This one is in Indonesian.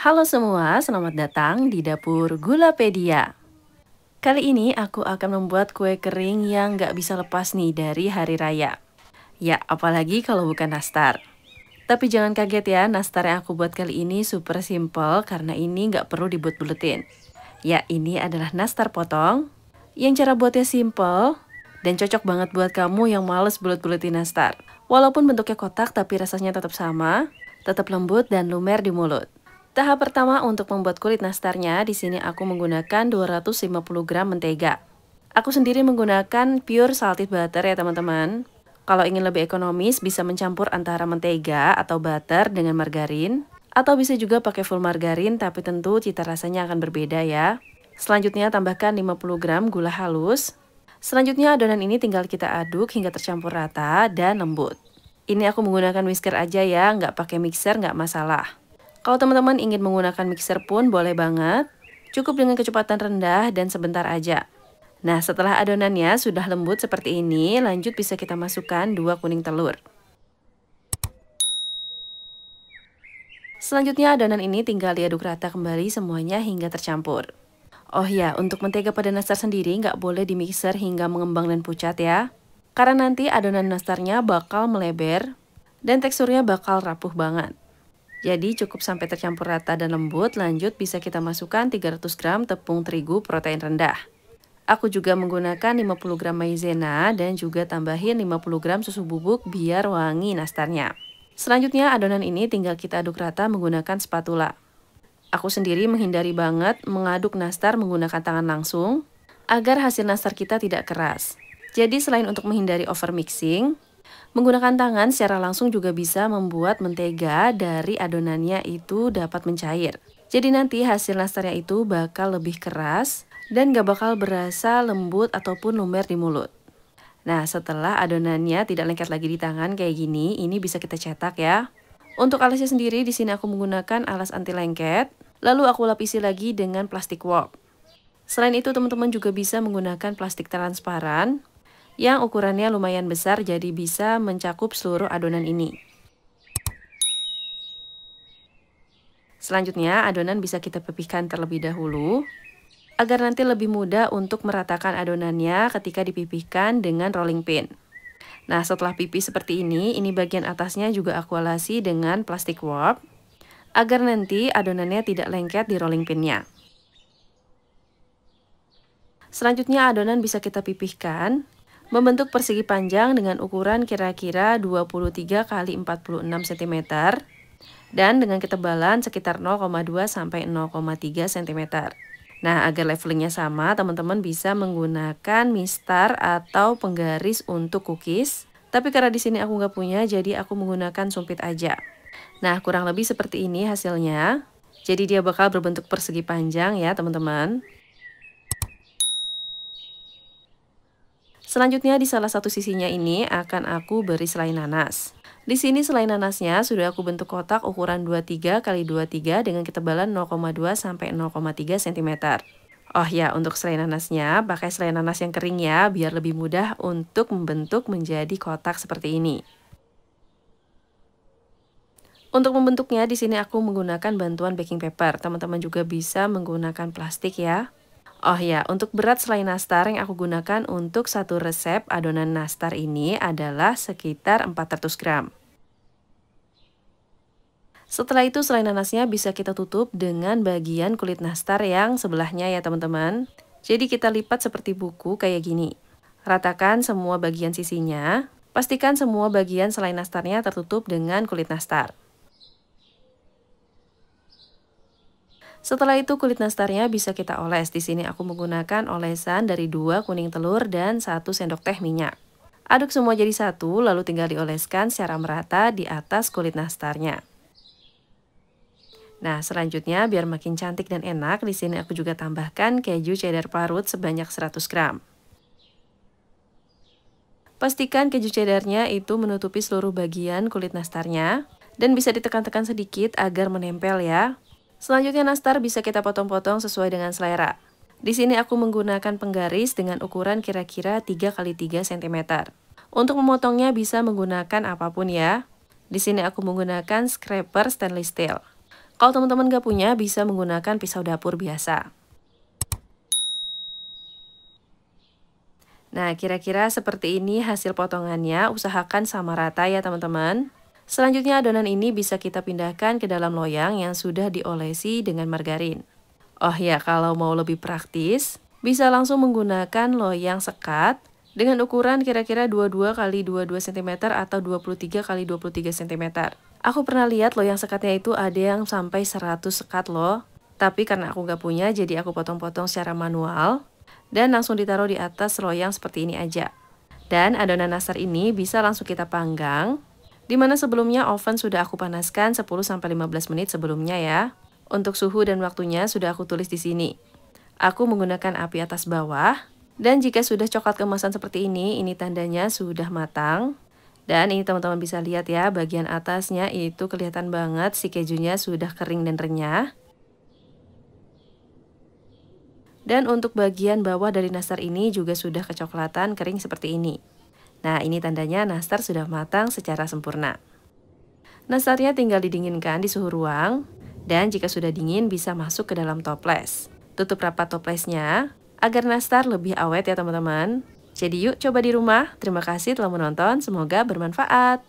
Halo semua, selamat datang di dapur Gulapedia. Kali ini aku akan membuat kue kering yang nggak bisa lepas nih dari hari raya. Ya, apalagi kalau bukan nastar. Tapi jangan kaget ya, nastar yang aku buat kali ini super simple karena ini nggak perlu dibuat-buletin. Ya, ini adalah nastar potong yang cara buatnya simple dan cocok banget buat kamu yang males bulet-buletin nastar. Walaupun bentuknya kotak tapi rasanya tetap sama, tetap lembut dan lumer di mulut. Tahap pertama untuk membuat kulit nastarnya, di sini aku menggunakan 250 gram mentega. Aku sendiri menggunakan pure salted butter ya teman-teman. Kalau ingin lebih ekonomis, bisa mencampur antara mentega atau butter dengan margarin. Atau bisa juga pakai full margarin, tapi tentu cita rasanya akan berbeda ya. Selanjutnya tambahkan 50 gram gula halus. Selanjutnya adonan ini tinggal kita aduk hingga tercampur rata dan lembut. Ini aku menggunakan whisker aja ya, nggak pakai mixer nggak masalah. Kalau teman-teman ingin menggunakan mixer pun boleh banget, cukup dengan kecepatan rendah dan sebentar aja. Nah, setelah adonannya sudah lembut seperti ini, lanjut bisa kita masukkan 2 kuning telur. Selanjutnya adonan ini tinggal diaduk rata kembali semuanya hingga tercampur. Oh ya, untuk mentega pada nastar sendiri nggak boleh di mixer hingga mengembang dan pucat ya. Karena nanti adonan nastarnya bakal meleber dan teksturnya bakal rapuh banget. Jadi cukup sampai tercampur rata dan lembut, lanjut bisa kita masukkan 300 gram tepung terigu protein rendah. Aku juga menggunakan 50 gram maizena dan juga tambahin 50 gram susu bubuk biar wangi nastarnya. Selanjutnya adonan ini tinggal kita aduk rata menggunakan spatula. Aku sendiri menghindari banget mengaduk nastar menggunakan tangan langsung, agar hasil nastar kita tidak keras. Jadi selain untuk menghindari overmixing, menggunakan tangan secara langsung juga bisa membuat mentega dari adonannya itu dapat mencair. Jadi nanti hasil nastarnya itu bakal lebih keras dan gak bakal berasa lembut ataupun lumer di mulut. Nah, setelah adonannya tidak lengket lagi di tangan kayak gini, ini bisa kita cetak ya. Untuk alasnya sendiri di sini aku menggunakan alas anti lengket, lalu aku lapisi lagi dengan plastik wrap. Selain itu teman-teman juga bisa menggunakan plastik transparan yang ukurannya lumayan besar jadi bisa mencakup seluruh adonan ini. Selanjutnya adonan bisa kita pipihkan terlebih dahulu agar nanti lebih mudah untuk meratakan adonannya ketika dipipihkan dengan rolling pin. Nah, setelah pipih seperti ini bagian atasnya juga aku alasi dengan plastik wrap agar nanti adonannya tidak lengket di rolling pinnya. Selanjutnya adonan bisa kita pipihkan membentuk persegi panjang dengan ukuran kira-kira 23 x 46 cm dan dengan ketebalan sekitar 0,2 sampai 0,3 cm. Nah, agar levelingnya sama, teman-teman bisa menggunakan mistar atau penggaris untuk cookies. Tapi karena di sini aku nggak punya, jadi aku menggunakan sumpit aja. Nah, kurang lebih seperti ini hasilnya. Jadi dia bakal berbentuk persegi panjang ya, teman-teman. Selanjutnya di salah satu sisinya ini akan aku beri selai nanas. Di sini selai nanasnya sudah aku bentuk kotak ukuran 23 x 23 dengan ketebalan 0,2 sampai 0,3 cm. Oh ya, untuk selai nanasnya pakai selai nanas yang kering ya, biar lebih mudah untuk membentuk menjadi kotak seperti ini. Untuk membentuknya di sini aku menggunakan bantuan baking paper. Teman-teman juga bisa menggunakan plastik ya. Oh ya, untuk berat selai nastar yang aku gunakan untuk satu resep adonan nastar ini adalah sekitar 400 gram. Setelah itu selai nanasnya bisa kita tutup dengan bagian kulit nastar yang sebelahnya ya teman-teman. Jadi kita lipat seperti buku kayak gini. Ratakan semua bagian sisinya. Pastikan semua bagian selai nastarnya tertutup dengan kulit nastar. Setelah itu kulit nastarnya bisa kita oles. Di sini aku menggunakan olesan dari 2 kuning telur dan 1 sendok teh minyak. Aduk semua jadi satu, lalu tinggal dioleskan secara merata di atas kulit nastarnya. Nah, selanjutnya biar makin cantik dan enak, di sini aku juga tambahkan keju cheddar parut sebanyak 100 gram. Pastikan keju cheddarnya itu menutupi seluruh bagian kulit nastarnya dan bisa ditekan-tekan sedikit agar menempel ya. Selanjutnya nastar bisa kita potong-potong sesuai dengan selera. Di sini aku menggunakan penggaris dengan ukuran kira-kira 3 x 3 cm. Untuk memotongnya bisa menggunakan apapun ya. Di sini aku menggunakan scraper stainless steel. Kalau teman-teman nggak punya, bisa menggunakan pisau dapur biasa. Nah, kira-kira seperti ini hasil potongannya, usahakan sama rata ya teman-teman. Selanjutnya adonan ini bisa kita pindahkan ke dalam loyang yang sudah diolesi dengan margarin. Oh ya, kalau mau lebih praktis, bisa langsung menggunakan loyang sekat dengan ukuran kira-kira 22 kali 22 cm atau 23 kali 23 cm. Aku pernah lihat loyang sekatnya itu ada yang sampai 100 sekat loh. Tapi karena aku nggak punya, jadi aku potong-potong secara manual dan langsung ditaruh di atas loyang seperti ini aja. Dan adonan nastar ini bisa langsung kita panggang, dimana sebelumnya oven sudah aku panaskan 10-15 menit sebelumnya ya. Untuk suhu dan waktunya sudah aku tulis di sini. Aku menggunakan api atas bawah, dan jika sudah coklat keemasan seperti ini tandanya sudah matang. Dan ini teman-teman bisa lihat ya, bagian atasnya itu kelihatan banget si kejunya sudah kering dan renyah. Dan untuk bagian bawah dari nastar ini juga sudah kecoklatan kering seperti ini. Nah, ini tandanya nastar sudah matang secara sempurna. Nastarnya tinggal didinginkan di suhu ruang, dan jika sudah dingin bisa masuk ke dalam toples. Tutup rapat toplesnya, agar nastar lebih awet ya teman-teman. Jadi yuk coba di rumah. Terima kasih telah menonton, semoga bermanfaat.